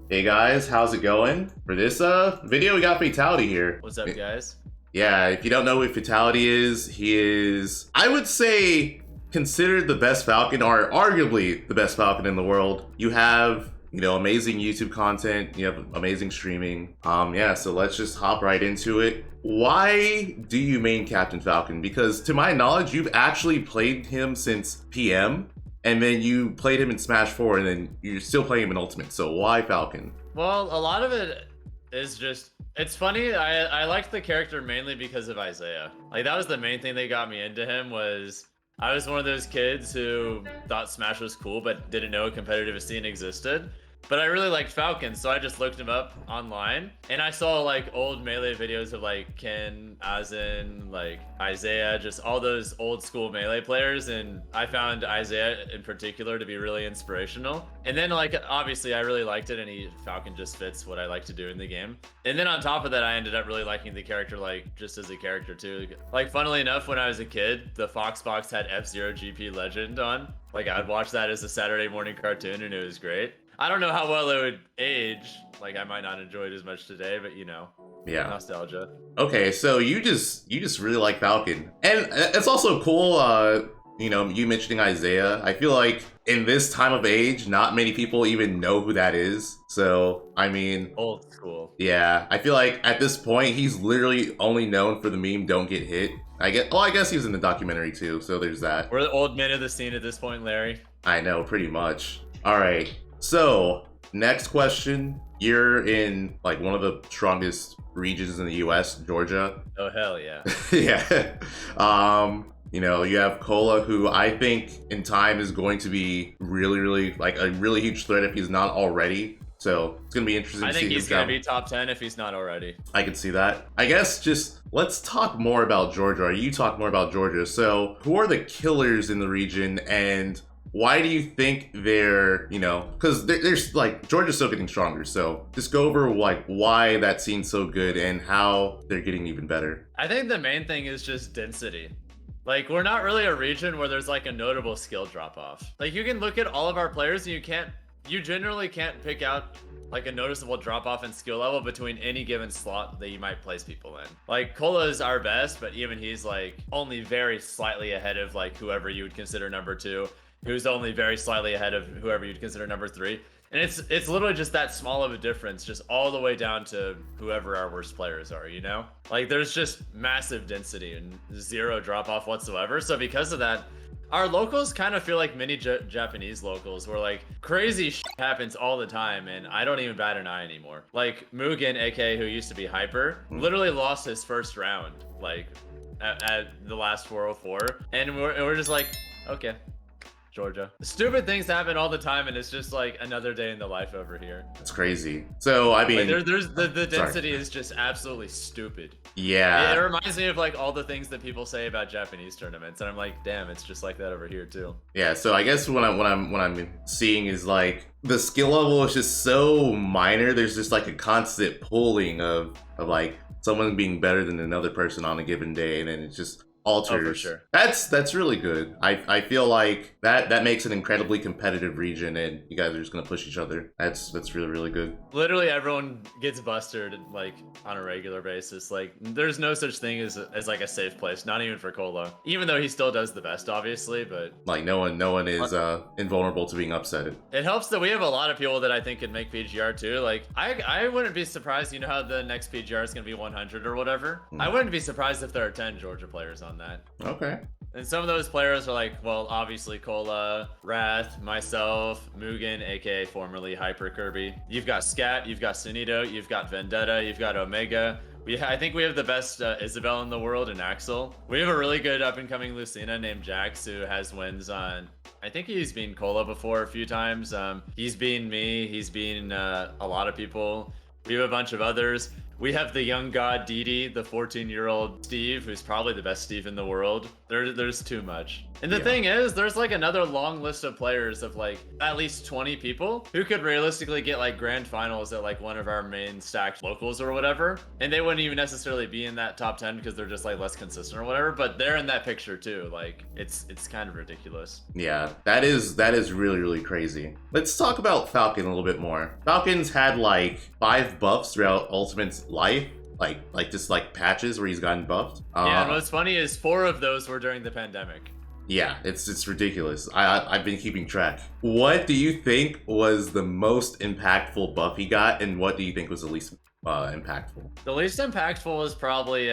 Hey guys, how's it going? For this video, we got Fatality here. What's up, guys? Yeah, if you don't know what Fatality is, he is, I would say, considered the best Falcon, or arguably the best Falcon in the world. You have, amazing YouTube content, you have amazing streaming. Yeah, so let's just hop right into it. Why do you main Captain Falcon? Because to my knowledge, you've actually played him since PM, and then you played him in Smash 4, and then you're still playing him in Ultimate. So why Falcon? Well, a lot of it is just, it's funny. I liked the character mainly because of Isaiah. Like, that was the main thing that got me into him. Was I was one of those kids who thought Smash was cool but didn't know a competitive scene existed. But I really liked Falcon, so I just looked him up online, and I saw like old Melee videos of like Ken, Azen, like Isaiah, just all those old school Melee players, and I found Isaiah in particular to be really inspirational. And then like obviously I really liked it, and Falcon just fits what I like to do in the game. And then on top of that, I ended up really liking the character, like just as a character too. Like funnily enough, when I was a kid, the Foxbox had F-Zero GP Legend on. Like I'd watch that as a Saturday morning cartoon, and it was great. I don't know how well it would age. Like I might not enjoy it as much today, but Yeah. nostalgia. Okay, so you just really like Falcon, and it's also cool. You mentioning Isaiah. I feel like in this time of age, not many people even know who that is. So I mean, Old school. yeah, I feel like at this point he's literally only known for the meme "Don't get hit." I guess he was in the documentary too. So there's that. We're the old men of the scene at this point, Larry. I know, pretty much. All right. So, next question. You're in like one of the strongest regions in the US, Georgia. Oh hell yeah. Yeah. You have Cola, who I think in time is going to be really like a really huge threat if he's not already. So it's gonna be interesting I to see think he's his gonna down. be top 10 if he's not already. I could see that. I guess just let's talk more about Georgia. Or you talk more about Georgia. So who are the killers in the region, and why do you think they're, because there's like Georgia's still getting stronger. So just go over like why that scene's so good and how they're getting even better. I think the main thing is just density. Like we're not really a region where there's like a notable skill drop off. Like you can look at all of our players and you generally can't pick out like a noticeable drop off in skill level between any given slot that you might place people in. Like Cola is our best, but even he's like only very slightly ahead of like whoever you would consider number 2. Who's only very slightly ahead of whoever you'd consider number 3. And it's literally just that small of a difference, just all the way down to whoever our worst players are, Like there's just massive density and zero drop off whatsoever. So because of that, our locals kind of feel like mini Japanese locals, where like crazy shit happens all the time, and I don't even bat an eye anymore. Like Mugen, aka who used to be Hyper, literally lost his first round, like at the last 404, and we're just like, okay. Georgia. Stupid things happen all the time, and it's just like another day in the life over here. It's crazy. So I mean, like there's the density is just absolutely stupid. Yeah. It reminds me of like all the things that people say about Japanese tournaments, and I'm like, damn, it's just like that over here too. Yeah. So I guess what I'm seeing is like the skill level is just so minor. There's just like a constant pulling of like someone being better than another person on a given day, and then it's just alters. Oh, for sure. That's really good. I feel like that makes an incredibly competitive region, and you guys are just gonna push each other. That's really good. Literally everyone gets busted like on a regular basis. Like there's no such thing as like a safe place, not even for Cola. Even though he still does the best, obviously, but like no one is invulnerable to being upset. It helps that we have a lot of people that I think can make PGR too. Like I wouldn't be surprised, how the next PGR is gonna be 100 or whatever. I wouldn't be surprised if there are 10 Georgia players on that. Okay. And some of those players are like, well, obviously Cola, Wrath, myself, Mugen, aka formerly Hyper Kirby. You've got Scat, you've got Sunito, you've got Vendetta, you've got Omega. I think we have the best Isabel in the world in Axel. We have a really good up-and-coming Lucina named Jax who has wins on... I think he's beaten Cola before a few times. He's beaten me. He's beaten a lot of people. We have a bunch of others. We have the young god Didi, the 14-year-old Steve, who's probably the best Steve in the world. There's too much. And the thing is, there's like another long list of players of like at least 20 people who could realistically get like grand finals at like one of our main stacked locals or whatever. And they wouldn't even necessarily be in that top 10 because they're just like less consistent or whatever, but they're in that picture too. Like it's kind of ridiculous. Yeah, that is really, really crazy. Let's talk about Falcon a little bit more. Falcon's had like 5 buffs throughout Ultimate's life. Like just like patches where he's gotten buffed. Yeah, and what's funny is 4 of those were during the pandemic. Yeah, it's ridiculous. I've been keeping track. What do you think was the most impactful buff he got, and what do you think was the least impactful? The least impactful was probably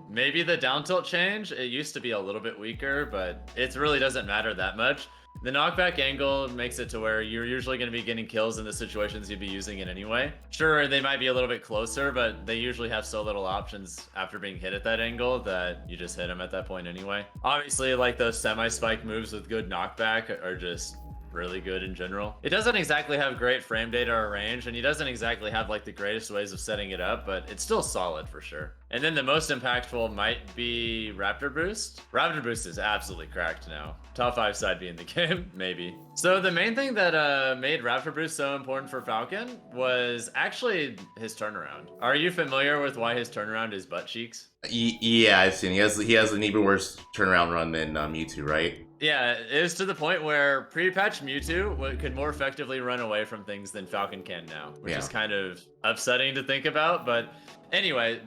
maybe the down tilt change. It used to be a little bit weaker, but it really doesn't matter that much. The knockback angle makes it to where you're usually going to be getting kills in the situations you'd be using it anyway. Sure, they might be a little bit closer, but they usually have so little options after being hit at that angle that you just hit them at that point anyway. Obviously, like those semi-spike moves with good knockback are just really good in general. It doesn't exactly have great frame data or range, and he doesn't exactly have like the greatest ways of setting it up, but it's still solid for sure. And then the most impactful might be Raptor Boost. Raptor Boost is absolutely cracked now. Top 5 side B in the game, maybe. So the main thing that made Raptor Boost so important for Falcon was actually his turnaround. Are you familiar with why his turnaround is butt cheeks? Yeah, I've seen. He has an even worse turnaround run than Mewtwo, right? Yeah, it was to the point where pre-patch Mewtwo could more effectively run away from things than Falcon can now, which is kind of upsetting to think about. But anyway,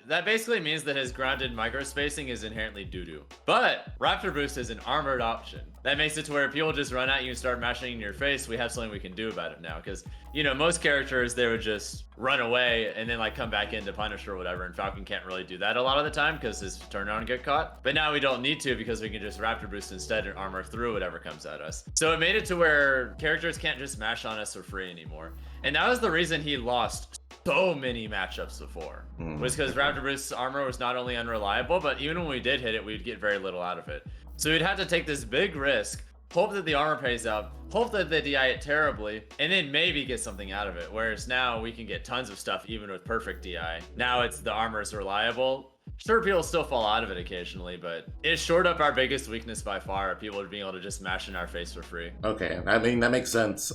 that basically means that his grounded microspacing is inherently doo-doo. But Raptor Boost is an armored option. That makes it to where people just run at you and start mashing in your face. We have something we can do about it now, because you know most characters, they would just run away and then like come back in to punish or whatever, and Falcon can't really do that a lot of the time because his turnaround get caught. But now we don't need to because we can just Raptor Boost instead and armor through whatever comes at us. So it made it to where characters can't just mash on us for free anymore. And that was the reason he lost so many matchups before, was because Raptor Boost's armor was not only unreliable, but even when we did hit it, we'd get very little out of it. So we'd have to take this big risk, hope that the armor pays out, hope that they DI it terribly, and then maybe get something out of it. Whereas now we can get tons of stuff even with perfect DI. Now it's the armor is reliable. Sure, people still fall out of it occasionally, but it shored up our biggest weakness by far, people being able to just mash in our face for free. Okay, I mean, that makes sense.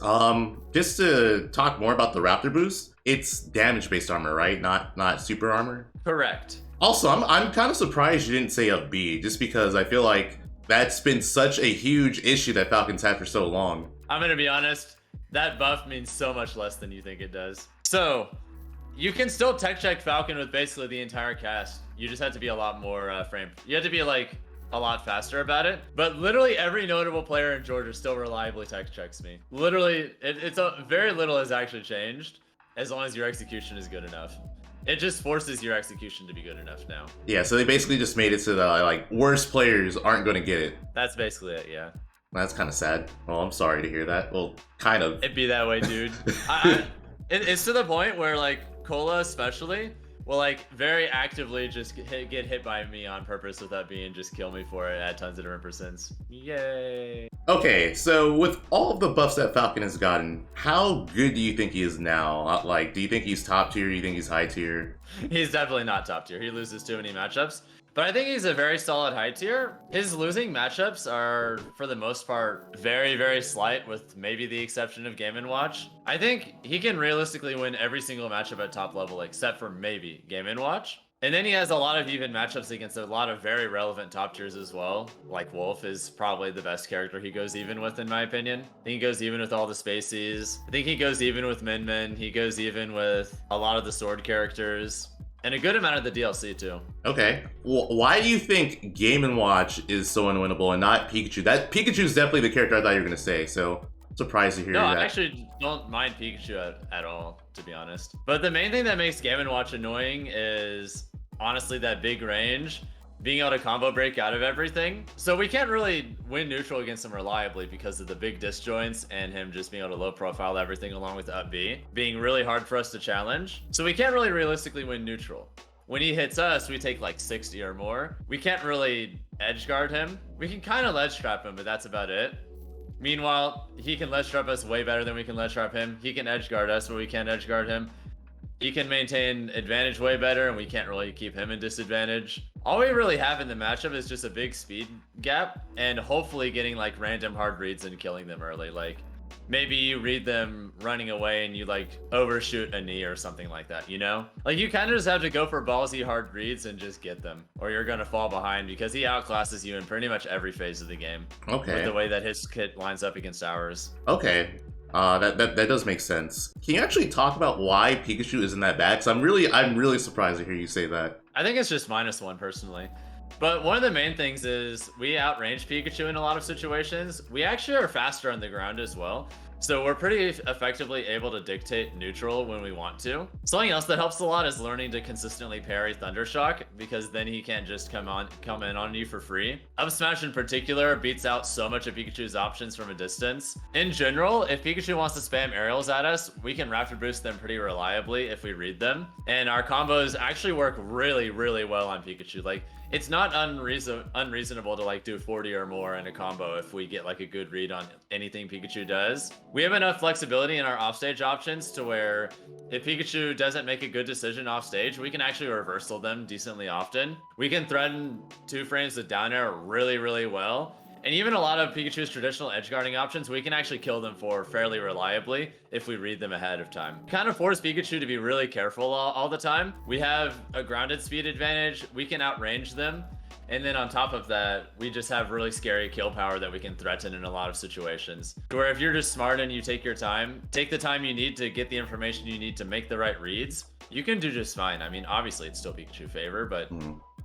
Just to talk more about the Raptor Boost, it's damage-based armor, right? Not super armor? Correct. Also, I'm kind of surprised you didn't say a B, just because I feel like that's been such a huge issue that Falcon's had for so long. I'm gonna be honest, that buff means so much less than you think it does. So, you can still tech check Falcon with basically the entire cast. You just have to be a lot more you have to be like a lot faster about it. But literally every notable player in Georgia still reliably tech checks me. Literally, very little has actually changed as long as your execution is good enough. It just forces your execution to be good enough now. Yeah, so they basically just made it so that like worst players aren't going to get it. That's basically it, yeah. That's kind of sad. Well, I'm sorry to hear that. Well, kind of. It'd be that way, dude. It's to the point where like Cola especially will like very actively just get hit by me on purpose without being just kill me for it at tons of different percents. Yay. Okay, so with all of the buffs that Falcon has gotten, how good do you think he is now? Like, do you think he's top tier? Do you think he's high tier? He's definitely not top tier. He loses too many matchups. But I think he's a very solid high tier. His losing matchups are, for the most part, very, very slight, with maybe the exception of Game & Watch. I think he can realistically win every single matchup at top level, except for maybe Game & Watch. And then he has a lot of even matchups against a lot of very relevant top tiers as well. Like Wolf is probably the best character he goes even with, in my opinion. I think he goes even with all the Spaceys. I think he goes even with Min Min. He goes even with a lot of the sword characters. And a good amount of the DLC too. Okay. Well, why do you think Game & Watch is so unwinnable and not Pikachu? That Pikachu is definitely the character I thought you were going to say, so I'm surprised to hear that. No, I actually don't mind Pikachu at all, to be honest. But the main thing that makes Game & Watch annoying is honestly that big range, being able to combo break out of everything. So we can't really win neutral against him reliably because of the big disjoints and him just being able to low profile everything along with up B being really hard for us to challenge. So we can't really realistically win neutral. When he hits us, we take like 60 or more. We can't really edge guard him. We can kind of ledge trap him, but that's about it. Meanwhile, he can ledge trap us way better than we can ledge trap him. He can edge guard us, but we can't edge guard him. He can maintain advantage way better, and we can't really keep him in disadvantage. All we really have in the matchup is just a big speed gap, and hopefully getting like random hard reads and killing them early. Like maybe you read them running away and you like overshoot a knee or something like that, you know? Like you kind of just have to go for ballsy hard reads and just get them, or you're gonna fall behind because he outclasses you in pretty much every phase of the game. Okay. With the way that his kit lines up against ours. Okay. That does make sense. Can you actually talk about why Pikachu isn't that bad? Because I'm really surprised to hear you say that. I think it's just -1 personally. But one of the main things is we outrange Pikachu in a lot of situations. We actually are faster on the ground as well. So we're pretty effectively able to dictate neutral when we want to. Something else that helps a lot is learning to consistently parry Thundershock, because then he can't just come in on you for free. Up Smash in particular beats out so much of Pikachu's options from a distance. In general, if Pikachu wants to spam aerials at us, we can rapid boost them pretty reliably if we read them. And our combos actually work really, really well on Pikachu. Like, it's not unreasonable to like do 40 or more in a combo if we get like a good read on anything Pikachu does. We have enough flexibility in our offstage options to where if Pikachu doesn't make a good decision offstage, we can actually reversal them decently often. We can threaten 2 frames with down air really, really well. And even a lot of Pikachu's traditional edge guarding options, we can actually kill them for fairly reliably if we read them ahead of time. Kind of force Pikachu to be really careful all the time. We have a grounded speed advantage. We can outrange them. And then on top of that, we just have really scary kill power that we can threaten in a lot of situations. Where if you're just smart and you take your time, take the time you need to get the information you need to make the right reads, you can do just fine. I mean, obviously it's still Pikachu favor, but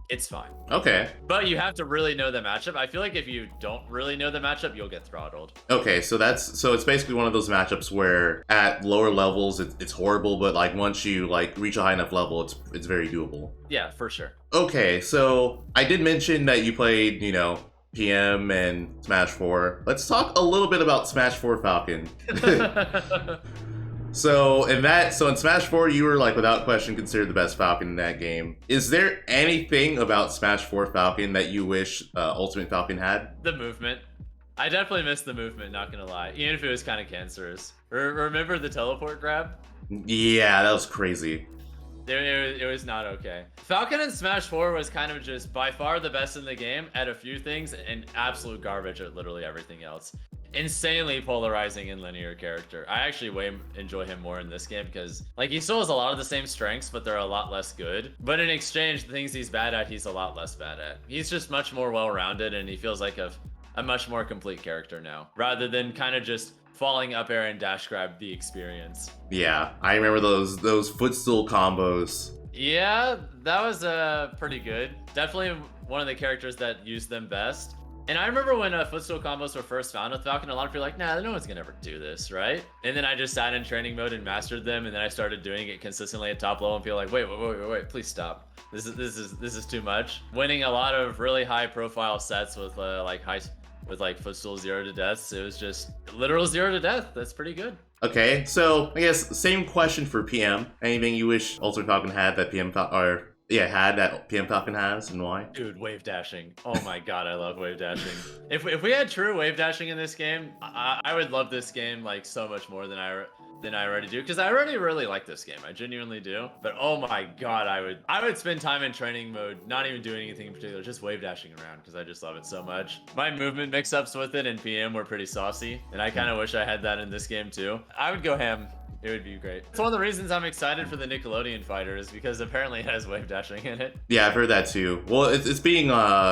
it's fine. Okay. But you have to really know the matchup. I feel like if you don't really know the matchup, you'll get throttled. Okay, so it's basically one of those matchups where at lower levels it's horrible, but like once you like reach a high enough level, it's very doable. Yeah, for sure. Okay, so I did mention that you played, you know, PM and Smash 4. Let's talk a little bit about Smash 4 Falcon. So in Smash 4, you were like without question considered the best Falcon in that game. Is there anything about Smash 4 Falcon that you wish Ultimate Falcon had? The movement. I definitely missed the movement, not gonna lie. Even if it was kind of cancerous. Remember the teleport grab? Yeah, that was crazy. It was not okay. Falcon in Smash 4 was kind of just by far the best in the game at a few things and absolute garbage at literally everything else. Insanely polarizing and linear character. I actually enjoy him more in this game because like he still has a lot of the same strengths, but they're a lot less good. But in exchange, the things he's bad at, he's a lot less bad at. He's just much more well-rounded and he feels like a much more complete character now, rather than kind of just falling up air and dash grab the experience. Yeah, I remember those footstool combos. Yeah, that was pretty good. Definitely one of the characters that used them best. And I remember when footstool combos were first found with Falcon, a lot of people were like, nah, no one's gonna ever do this, right? And then I just sat in training mode and mastered them, and then I started doing it consistently at top level and people like, wait, please stop. This is too much. Winning a lot of really high profile sets with footstool 0 to deaths, it was just literal 0 to death. That's pretty good. Okay, so I guess same question for PM. Anything you wish Ultimate Falcon had that PM Falcon has, and why? Dude, wave dashing. Oh my god, I love wave dashing. If we had true wave dashing in this game, I would love this game like so much more than I already do, because I already really like this game. I genuinely do. But oh my god, I would spend time in training mode, not even doing anything in particular, just wave dashing around because I just love it so much. My movement mix-ups with it in PM were pretty saucy, and I kind of wish I had that in this game too. I would go ham. It would be great. It's one of the reasons I'm excited for the Nickelodeon fighter is because apparently it has wave dashing in it. Yeah, I've heard that too. Well, it's being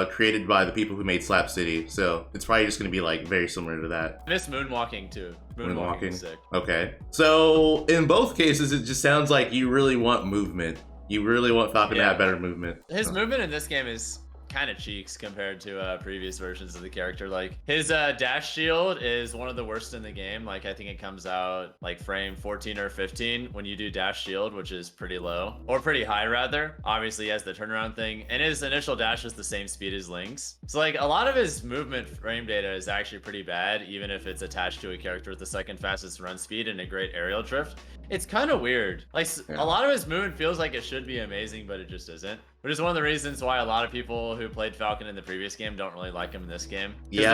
created by the people who made Slap City, so it's probably just going to be like very similar to that. I miss moonwalking too. Moonwalking is sick. Okay. So in both cases, it just sounds like you really want movement. You really want Falcon to have better movement. His movement in this game is kind of cheeks compared to previous versions of the character. Like his dash shield is one of the worst in the game. Like I think it comes out like frame 14 or 15 when you do dash shield, which is pretty low or pretty high rather. Obviously he has the turnaround thing, and his initial dash is the same speed as Link's. So like a lot of his movement frame data is actually pretty bad, even if it's attached to a character with the second fastest run speed and a great aerial drift. It's kind of weird. Like Yeah. a lot of his movement feels like it should be amazing, but it just isn't. Which is one of the reasons why a lot of people who played Falcon in the previous game don't really like him in this game. Because Yeah.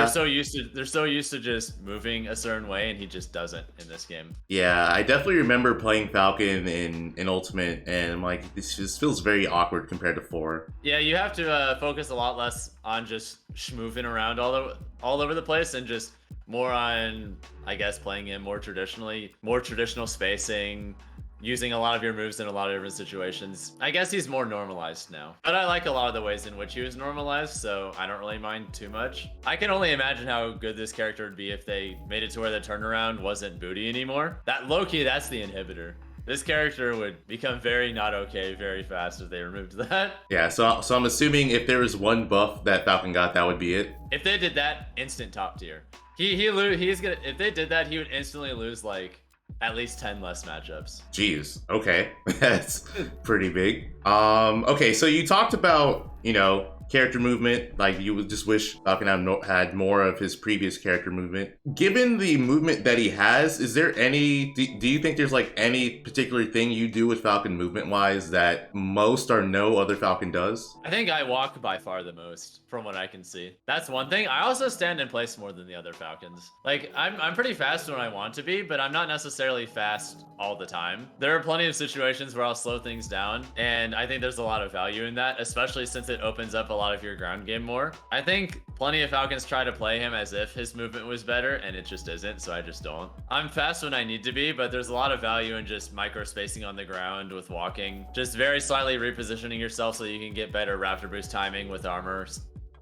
they're so used to just moving a certain way, and he just doesn't in this game. Yeah, I definitely remember playing Falcon in Ultimate, and I'm like, this just feels very awkward compared to 4. Yeah, you have to focus a lot less on just moving around all over the place, and just more on, I guess, playing him more traditionally, more traditional spacing, using a lot of your moves in a lot of different situations. I guess he's more normalized now. But I like a lot of the ways in which he was normalized, so I don't really mind too much. I can only imagine how good this character would be if they made it to where the turnaround wasn't booty anymore. That low-key, that's the inhibitor. This character would become very not okay very fast if they removed that. Yeah, so I'm assuming if there was one buff that Falcon got, that would be it. If they did that, instant top tier. If they did that, he would instantly lose like at least 10 less matchups. Jeez. Okay. That's pretty big. Okay, so you talked about, character movement. Like, you would just wish Falcon had more of his previous character movement. Given the movement that he has, is there any... Do you think there's, like, any particular thing you do with Falcon movement-wise that most or no other Falcon does? I think I walk by far the most, from what I can see. That's one thing. I also stand in place more than the other Falcons. Like, I'm pretty fast when I want to be, but I'm not necessarily fast all the time. There are plenty of situations where I'll slow things down, and I think there's a lot of value in that, especially since it opens up a lot of your ground game more. I think plenty of Falcons try to play him as if his movement was better, and it just isn't, so I just don't. I'm fast when I need to be, but there's a lot of value in just micro spacing on the ground with walking. Just very slightly repositioning yourself so you can get better Raptor Boost timing with armor.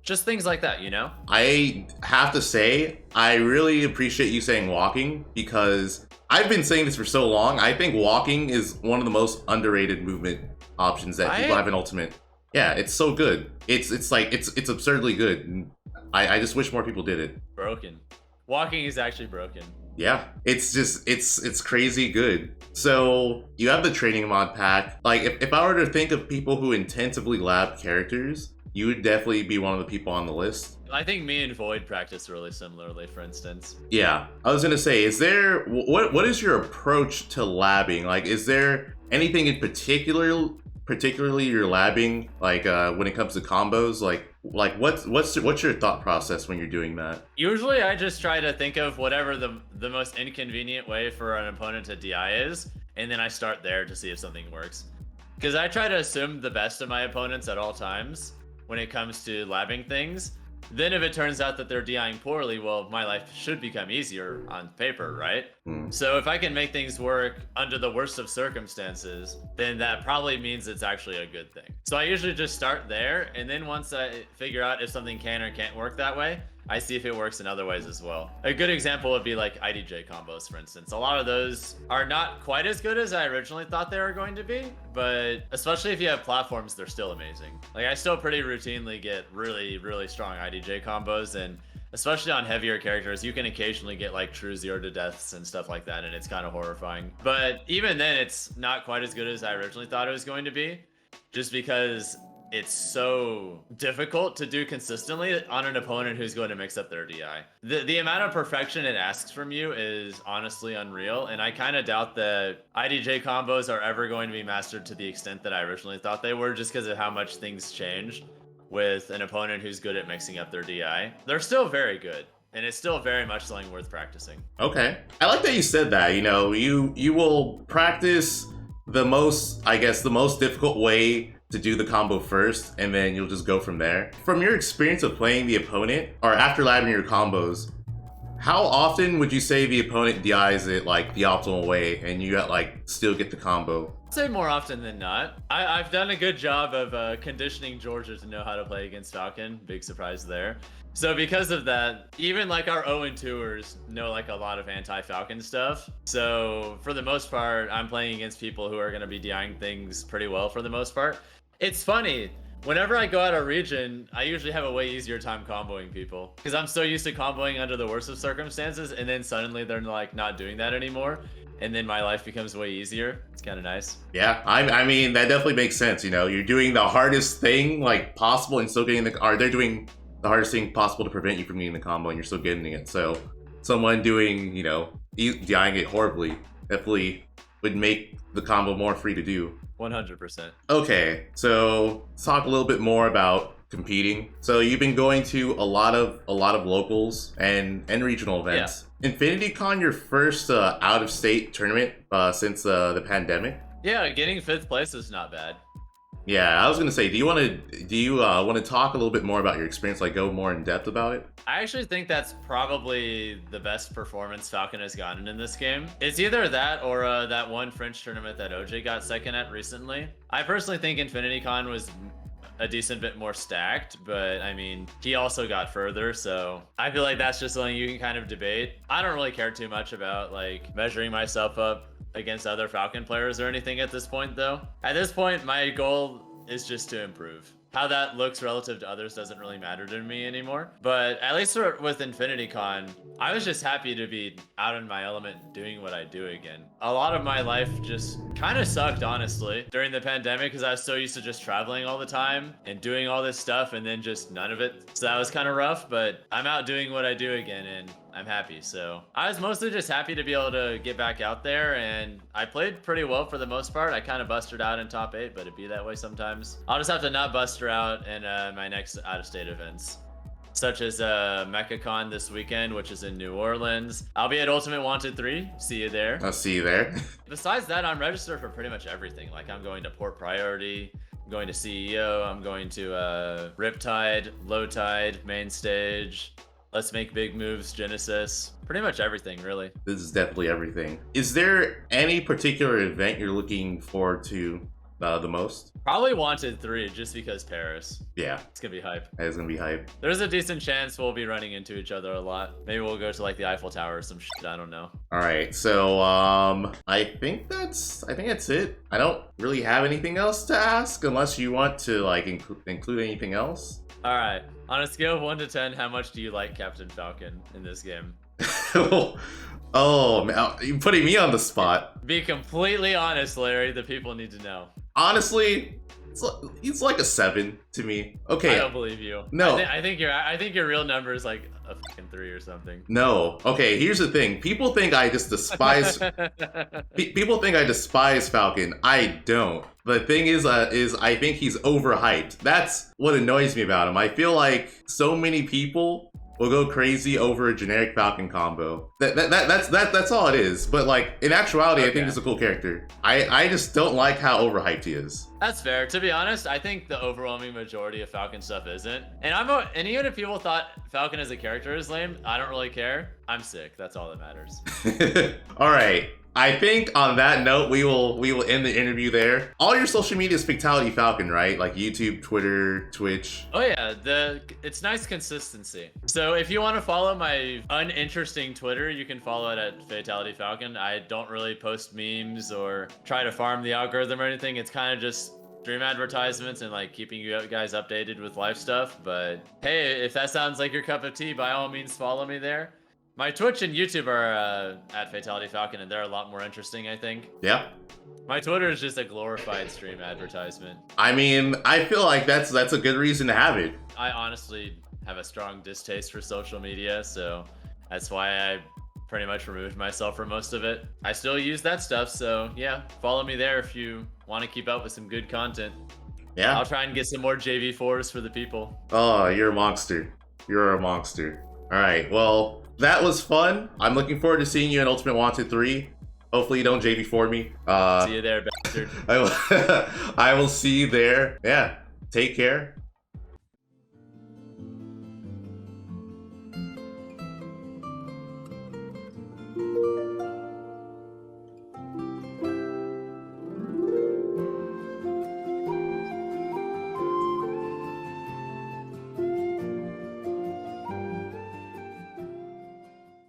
Just things like that, I have to say, I really appreciate you saying walking, because I've been saying this for so long. I think walking is one of the most underrated movement options that people have in Ultimate. Yeah, it's so good. It's absurdly good. I just wish more people did it. Broken. Walking is actually broken. Yeah, it's crazy good. So you have the training mod pack. Like, if I were to think of people who intensively lab characters, you would definitely be one of the people on the list. I think me and Void practice really similarly, for instance. Yeah, I was gonna say, is there what is your approach to labbing? Like, is there anything in particularly you're labbing, like when it comes to combos? Like what's your thought process when you're doing that? Usually I just try to think of whatever the most inconvenient way for an opponent to DI is, and then I start there to see if something works. Because I try to assume the best of my opponents at all times when it comes to labbing things. Then if it turns out that they're DIing poorly, well, my life should become easier on paper, right? So if I can make things work under the worst of circumstances, then that probably means it's actually a good thing. So I usually just start there, and then once I figure out if something can or can't work that way, I see if it works in other ways as well. A good example would be like IDJ combos, for instance. A lot of those are not quite as good as I originally thought they were going to be, but especially if you have platforms, they're still amazing. Like, I still pretty routinely get really, really strong IDJ combos, and especially on heavier characters, you can occasionally get like true 0 to deaths and stuff like that, and it's kind of horrifying. But even then, it's not quite as good as I originally thought it was going to be, just because it's so difficult to do consistently on an opponent who's going to mix up their DI. The amount of perfection it asks from you is honestly unreal, and I kind of doubt that IDJ combos are ever going to be mastered to the extent that I originally thought they were, just because of how much things change with an opponent who's good at mixing up their DI. They're still very good, and it's still very much something worth practicing. Okay. I like that you said that. You will practice the most difficult way to do the combo first, and then you'll just go from there. From your experience of playing the opponent, or after labbing your combos, how often would you say the opponent DIs it like the optimal way, and you still get the combo? I'd say more often than not. I've done a good job of conditioning Georgia to know how to play against Falcon. Big surprise there. So because of that, even like our 0-2ers know like a lot of anti-Falcon stuff. So for the most part, I'm playing against people who are going to be DIing things pretty well for the most part. It's funny, whenever I go out of region, I usually have a way easier time comboing people, because I'm so used to comboing under the worst of circumstances, and then suddenly they're like not doing that anymore, and then my life becomes way easier. It's kind of nice. Yeah, I mean, that definitely makes sense. You're doing the hardest thing like possible and still getting they're doing the hardest thing possible to prevent you from getting the combo, and you're still getting it. So someone doing, DIing it horribly definitely would make the combo more free to do. 100%. Okay, so let's talk a little bit more about competing. So you've been going to a lot of locals and regional events. Yeah. InfinityCon, your first out of state tournament since the pandemic. Yeah, getting 5th place is not bad. Yeah, I was gonna say, do you want to talk a little bit more about your experience, like go more in depth about it? I actually think that's probably the best performance Falcon has gotten in this game. It's either that or that one French tournament that OJ got second at recently. I personally think InfinityCon was a decent bit more stacked, but I mean, he also got further, so I feel like that's just something you can kind of debate. I don't really care too much about like measuring myself up against other Falcon players or anything at this point, though. At this point, my goal is just to improve. How that looks relative to others doesn't really matter to me anymore. But at least with InfinityCon, I was just happy to be out in my element doing what I do again. A lot of my life just kind of sucked, honestly, during the pandemic because I was so used to just traveling all the time and doing all this stuff and then just none of it. So that was kind of rough, but I'm out doing what I do again and I'm happy. So I was mostly just happy to be able to get back out there, and I played pretty well for the most part. I kind of busted out in top 8, but it'd be that way sometimes. I'll just have to not buster out in my next out-of-state events, such as MechaCon this weekend, which is in New Orleans. I'll be at Ultimate Wanted 3. See you there. I'll see you there. Besides that, I'm registered for pretty much everything. Like, I'm going to Port Priority, I'm going to CEO, I'm going to Riptide, Low Tide, Main Stage, Let's Make Big Moves, Genesis. Pretty much everything, really. This is definitely everything. Is there any particular event you're looking forward to the most? Probably Wanted 3, just because Paris. Yeah. It's gonna be hype. It's gonna be hype. There's a decent chance we'll be running into each other a lot. Maybe we'll go to like the Eiffel Tower or some shit, I don't know. Alright, so I think that's it. I don't really have anything else to ask unless you want to like include anything else. Alright. On a scale of 1 to 10, how much do you like Captain Falcon in this game? Oh, man, you're putting me on the spot. Be completely honest, Larry. The people need to know. Honestly, it's like a 7 to me. Okay. I don't believe you. No. I think your real number is like a fucking 3 or something. No. Okay, here's the thing. People think I just despise people think I despise Falcon. I don't. The thing is I think he's overhyped. That's what annoys me about him. I feel like so many people will go crazy over a generic Falcon combo. That's all it is. But like in actuality, okay. I think he's a cool character. I just don't like how overhyped he is. That's fair. To be honest, I think the overwhelming majority of Falcon stuff isn't. And even if people thought Falcon as a character is lame, I don't really care. I'm sick. That's all that matters. All right. I think on that note, we will end the interview there. All your social media is Fatality Falcon, right? Like YouTube, Twitter, Twitch. Oh yeah, it's nice consistency. So if you want to follow my uninteresting Twitter, you can follow it at Fatality Falcon. I don't really post memes or try to farm the algorithm or anything. It's kind of just stream advertisements and like keeping you guys updated with life stuff. But hey, if that sounds like your cup of tea, by all means follow me there. My Twitch and YouTube are at Fatality Falcon, and they're a lot more interesting, I think. Yeah. My Twitter is just a glorified stream advertisement. I mean, I feel like that's a good reason to have it. I honestly have a strong distaste for social media, so that's why I pretty much removed myself from most of it. I still use that stuff, so yeah, follow me there if you want to keep up with some good content. Yeah. I'll try and get some more JV4s for the people. Oh, you're a monster. You're a monster. All right, well, that was fun. I'm looking forward to seeing you in Ultimate Wanted 3. Hopefully you don't JV4 me. See you there, bastard. I will see you there. Yeah, take care.